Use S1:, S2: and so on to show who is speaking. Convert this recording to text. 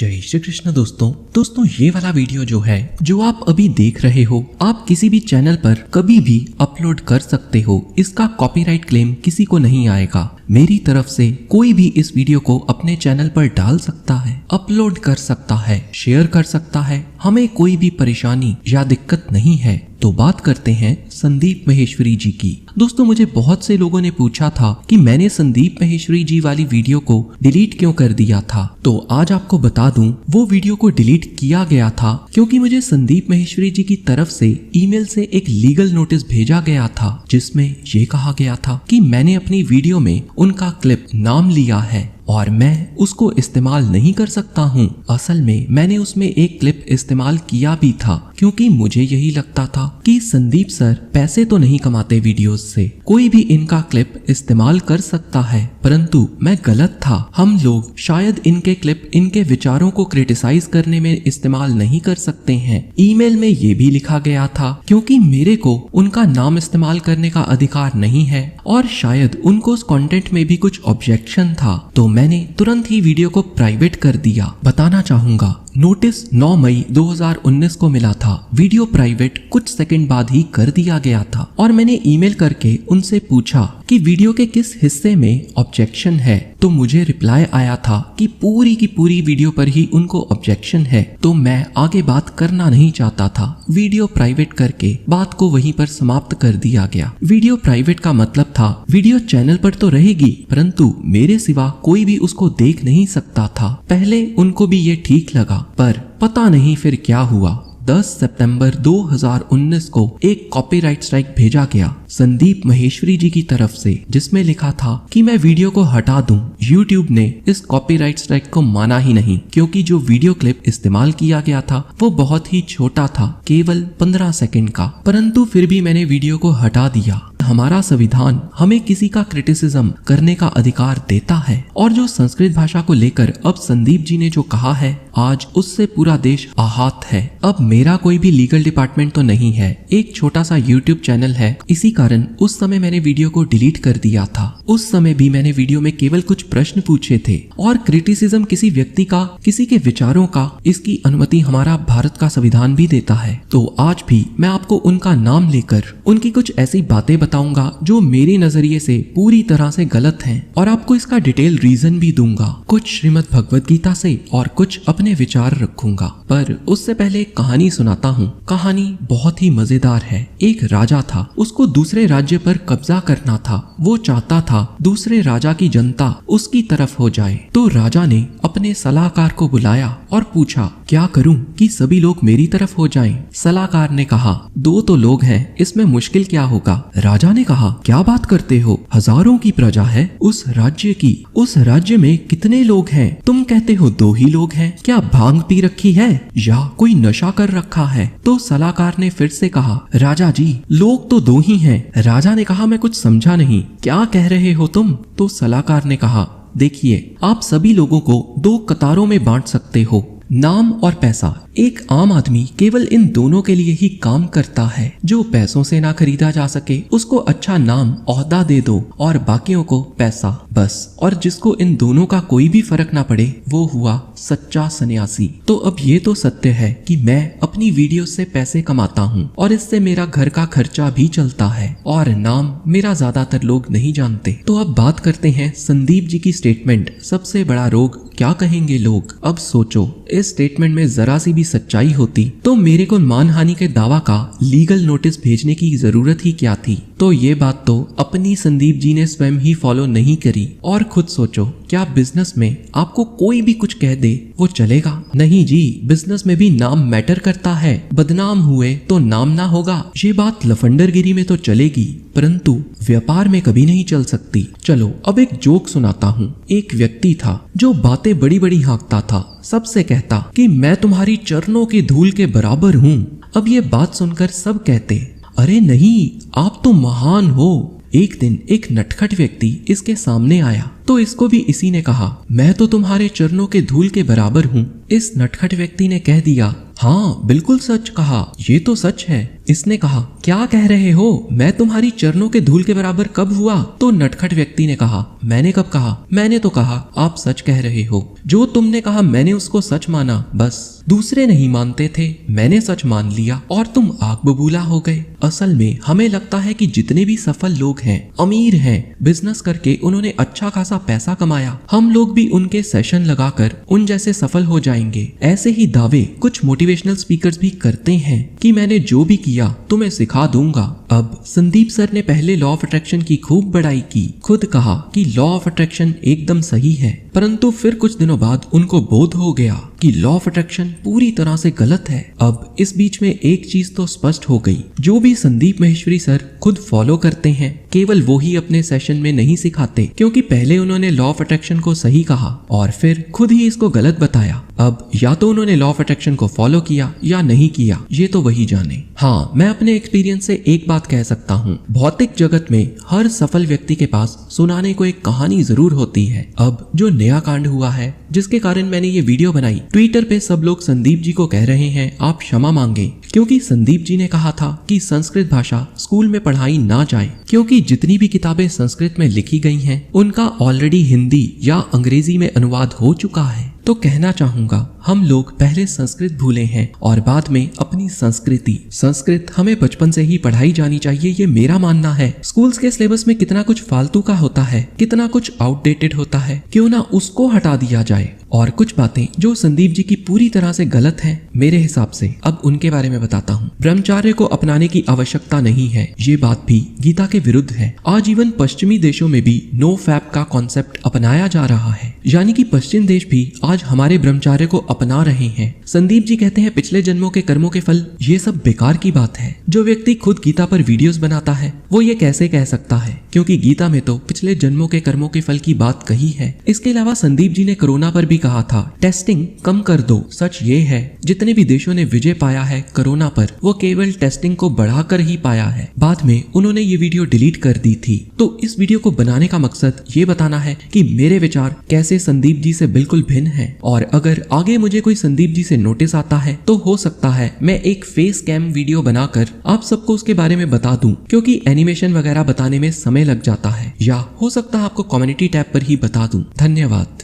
S1: जय श्री कृष्ण दोस्तों ये वाला वीडियो जो आप अभी देख रहे हो, आप किसी भी चैनल पर कभी भी अपलोड कर सकते हो। इसका कॉपीराइट क्लेम किसी को नहीं आएगा। मेरी तरफ से कोई भी इस वीडियो को अपने चैनल पर डाल सकता है, अपलोड कर सकता है, शेयर कर सकता है। हमें कोई भी परेशानी या दिक्कत नहीं है। तो बात करते हैं संदीप महेश्वरी जी की। दोस्तों, मुझे बहुत से लोगों ने पूछा था कि मैंने संदीप महेश्वरी जी वाली वीडियो को डिलीट क्यों कर दिया था। तो आज आपको बता दूं, वो वीडियो को डिलीट किया गया था क्योंकि मुझे संदीप महेश्वरी जी की तरफ से ईमेल से एक लीगल नोटिस भेजा गया था, जिसमें ये कहा गया था कि मैंने अपनी वीडियो में उनका क्लिप नाम लिया है और मैं उसको इस्तेमाल नहीं कर सकता हूँ। असल में मैंने उसमें एक क्लिप इस्तेमाल किया भी था क्योंकि मुझे यही लगता था कि संदीप सर पैसे तो नहीं कमाते वीडियोस से, कोई भी इनका क्लिप इस्तेमाल कर सकता है। परंतु मैं गलत था। हम लोग शायद इनके क्लिप इनके विचारों को क्रिटिसाइज करने में इस्तेमाल नहीं कर सकते हैं। ईमेल में ये भी लिखा गया था क्योंकि मेरे को उनका नाम इस्तेमाल करने का अधिकार नहीं है और शायद उनको उस कंटेंट में भी कुछ ऑब्जेक्शन था। तो मैंने तुरंत ही वीडियो को प्राइवेट कर दिया। बताना चाहूंगा, नोटिस 9 मई 2019 को मिला था। वीडियो प्राइवेट कुछ सेकंड बाद ही कर दिया गया था और मैंने ईमेल करके उनसे पूछा कि वीडियो के किस हिस्से में ऑब्जेक्शन है। तो मुझे रिप्लाई आया था कि पूरी की पूरी वीडियो पर ही उनको ऑब्जेक्शन है। तो मैं आगे बात करना नहीं चाहता था। वीडियो प्राइवेट करके बात को वहीं पर समाप्त कर दिया गया। वीडियो प्राइवेट का मतलब था वीडियो चैनल पर तो रहेगी, परंतु मेरे सिवा कोई भी उसको देख नहीं सकता था। पहले उनको भी ये ठीक लगा, पर पता नहीं फिर क्या हुआ। 10 सितंबर 2019 को एक कॉपीराइट स्ट्राइक भेजा गया संदीप महेश्वरी जी की तरफ से, जिसमें लिखा था कि मैं वीडियो को हटा दूं। YouTube ने इस कॉपीराइट स्ट्राइक को माना ही नहीं क्योंकि जो वीडियो क्लिप इस्तेमाल किया गया था वो बहुत ही छोटा था, केवल 15 सेकंड का। परंतु फिर भी मैंने वीडियो को हटा दिया। हमारा संविधान हमें किसी का क्रिटिसिज्म करने का अधिकार देता है और जो संस्कृत भाषा को लेकर अब संदीप जी ने जो कहा है, आज उससे पूरा देश आहत है। अब मेरा कोई भी लीगल डिपार्टमेंट तो नहीं है, एक छोटा सा YouTube चैनल है। इसी कारण उस समय मैंने वीडियो को डिलीट कर दिया था। उस समय भी मैंने वीडियो में केवल कुछ प्रश्न पूछे थे और क्रिटिसिज्म किसी व्यक्ति का, किसी के विचारों का, इसकी अनुमति हमारा भारत का संविधान भी देता है। तो आज भी मैं आपको उनका नाम लेकर उनकी कुछ ऐसी बातें बताऊंगा जो मेरे नजरिए से पूरी तरह से गलत हैं और आपको इसका डिटेल रीजन भी दूंगा। कुछ श्रीमद् भगवत गीता से और कुछ अपने विचार रखूंगा। पर उससे पहले एक कहानी सुनाता हूँ। कहानी बहुत ही मजेदार है। एक राजा था, उसको दूसरे राज्य पर कब्जा करना था। वो चाहता था दूसरे राजा की जनता उसकी तरफ हो जाए। तो राजा ने अपने सलाहकार को बुलाया और पूछा, क्या करूं कि सभी लोग मेरी तरफ हो जाएं? सलाहकार ने कहा, 2 तो लोग हैं, इसमें मुश्किल क्या होगा? राजा ने कहा, क्या बात करते हो, हजारों की प्रजा है उस राज्य की, उस राज्य में कितने लोग हैं? तुम कहते हो 2 ही लोग हैं, क्या भांग पी रखी है या कोई नशा कर रखा है? तो सलाहकार ने फिर से कहा, राजा जी लोग तो 2 ही हैं। राजा ने कहा, मैं कुछ समझा नहीं, क्या कह रहे हो तुम? तो सलाहकार ने कहा, देखिए, आप सभी लोगों को 2 कतारों में बांट सकते हो, नाम और पैसा। एक आम आदमी केवल इन दोनों के लिए ही काम करता है। जो पैसों से ना खरीदा जा सके उसको अच्छा नाम, ओहदा दे दो और बाकियों को पैसा, बस। और जिसको इन दोनों का कोई भी फर्क ना पड़े वो हुआ सच्चा सन्यासी। तो अब ये तो सत्य है कि मैं अपनी वीडियो से पैसे कमाता हूँ और इससे मेरा घर का खर्चा भी चलता है और नाम मेरा ज्यादातर लोग नहीं जानते। तो अब बात करते हैं संदीप जी की स्टेटमेंट, सबसे बड़ा रोग क्या कहेंगे लोग। अब सोचो, इस स्टेटमेंट में जरा सी भी सच्चाई होती तो मेरे को मानहानि के दावा का लीगल नोटिस भेजने की जरूरत ही क्या थी। तो ये बात तो अपनी संदीप जी ने स्वयं ही फॉलो नहीं करी। और खुद सोचो, क्या बिजनेस में आपको कोई भी कुछ कह दे वो चलेगा? नहीं जी, बिजनेस में भी नाम मैटर करता है। बदनाम हुए तो नाम ना होगा। ये बात लफंडरगिरी में तो चलेगी परंतु व्यापार में कभी नहीं चल सकती। चलो अब एक जोक सुनाता हूँ। एक व्यक्ति था जो बातें बड़ी बड़ी हाँकता था, सबसे कहता कि मैं तुम्हारी चरणों की धूल के बराबर हूँ। अब ये बात सुनकर सब कहते, अरे नहीं, आप तो महान हो। एक दिन एक नटखट व्यक्ति इसके सामने आया तो इसको भी इसी ने कहा, मैं तो तुम्हारे चरणों के धूल के बराबर हूँ। इस नटखट व्यक्ति ने कह दिया, हाँ बिल्कुल सच कहा, ये तो सच है। इसने कहा, क्या कह रहे हो, मैं तुम्हारी चरणों के धूल के बराबर कब हुआ? तो नटखट व्यक्ति ने कहा, मैंने कब कहा? मैंने तो कहा आप सच कह रहे हो। जो तुमने कहा मैंने उसको सच माना, बस दूसरे नहीं मानते थे, मैंने सच मान लिया और तुम आग बबूला हो गए। असल में हमें लगता है कि जितने भी सफल लोग हैं, अमीर हैं, बिजनेस करके उन्होंने अच्छा खासा पैसा कमाया, हम लोग भी उनके सेशन लगाकर उन जैसे सफल हो जाएंगे। ऐसे ही दावे कुछ मोटिवेशनल स्पीकर्स भी करते हैं कि मैंने जो भी किया तुम्हें सिखा दूंगा। अब संदीप सर ने पहले लॉ ऑफ अट्रैक्शन की खूब बड़ाई की, खुद कहा कि लॉ ऑफ अट्रैक्शन एकदम सही है, परंतु फिर कुछ दिनों बाद उनको बोध हो गया कि लॉ ऑफ अट्रैक्शन पूरी तरह से गलत है। अब इस बीच में एक चीज तो स्पष्ट हो गई, जो भी संदीप माहेश्वरी सर खुद फॉलो करते हैं, केवल वो ही अपने सेशन में नहीं सिखाते, क्योंकि पहले उन्होंने लॉ ऑफ अट्रैक्शन को सही कहा और फिर खुद ही इसको गलत बताया। अब या तो उन्होंने लॉ ऑफ अट्रैक्शन को फॉलो किया या नहीं किया, ये तो वही जाने। हाँ, मैं अपने एक्सपीरियंस से एक बात कह सकता हूँ, भौतिक जगत में हर सफल व्यक्ति के पास सुनाने को एक कहानी जरूर होती है। अब जो नया कांड हुआ है जिसके कारण मैंने ये वीडियो बनाई, ट्विटर पे सब लोग संदीप जी को कह रहे हैं आप क्षमा मांगे, क्योंकि संदीप जी ने कहा था कि संस्कृत भाषा स्कूल में पढ़ाई ना जाए, क्योंकि जितनी भी किताबें संस्कृत में लिखी गई हैं उनका ऑलरेडी हिंदी या अंग्रेजी में अनुवाद हो चुका है। तो कहना चाहूंगा, हम लोग पहले संस्कृत भूले हैं और बाद में अपनी संस्कृति। संस्कृत हमें बचपन से ही पढ़ाई जानी चाहिए, ये मेरा मानना है। स्कूल्स के सिलेबस में कितना कुछ फालतू का होता है, कितना कुछ आउटडेटेड होता है, क्यों ना उसको हटा दिया जाए। और कुछ बातें जो संदीप जी की पूरी तरह से गलत हैं मेरे हिसाब से, अब उनके बारे में बताता हूँ। ब्रह्मचर्य को अपनाने की आवश्यकता नहीं है, ये बात भी गीता के विरुद्ध है। आज इवन पश्चिमी देशों में भी नो फैप का कॉन्सेप्ट अपनाया जा रहा है, यानी कि पश्चिम देश भी आज हमारे ब्रह्मचर्य को अपना रहे हैं। संदीप जी कहते हैं पिछले जन्मों के कर्मों के फल, ये सब बेकार की बात है। जो व्यक्ति खुद गीता पर वीडियोस बनाता है वो ये कैसे कह सकता है, क्योंकि गीता में तो पिछले जन्मों के कर्मों के फल की बात कही है। इसके अलावा संदीप जी ने कोरोना पर भी कहा था टेस्टिंग कम कर दो। सच ये है, जितने भी देशों ने विजय पाया है कोरोना पर, वो केवल टेस्टिंग को बढ़ाकर ही पाया है। बाद में उन्होंने ये वीडियो डिलीट कर दी थी। तो इस वीडियो को बनाने का मकसद ये बताना है कि मेरे विचार कैसे संदीप जी से बिल्कुल भिन्न है, और अगर आगे मुझे कोई संदीप जी से नोटिस आता है तो हो सकता है मैं एक फेस कैम वीडियो बनाकर आप सबको उसके बारे में बता दूं, क्योंकि एनिमेशन वगैरह बताने में समय लग जाता है, या हो सकता है आपको कम्युनिटी टैब पर ही बता दूं। धन्यवाद।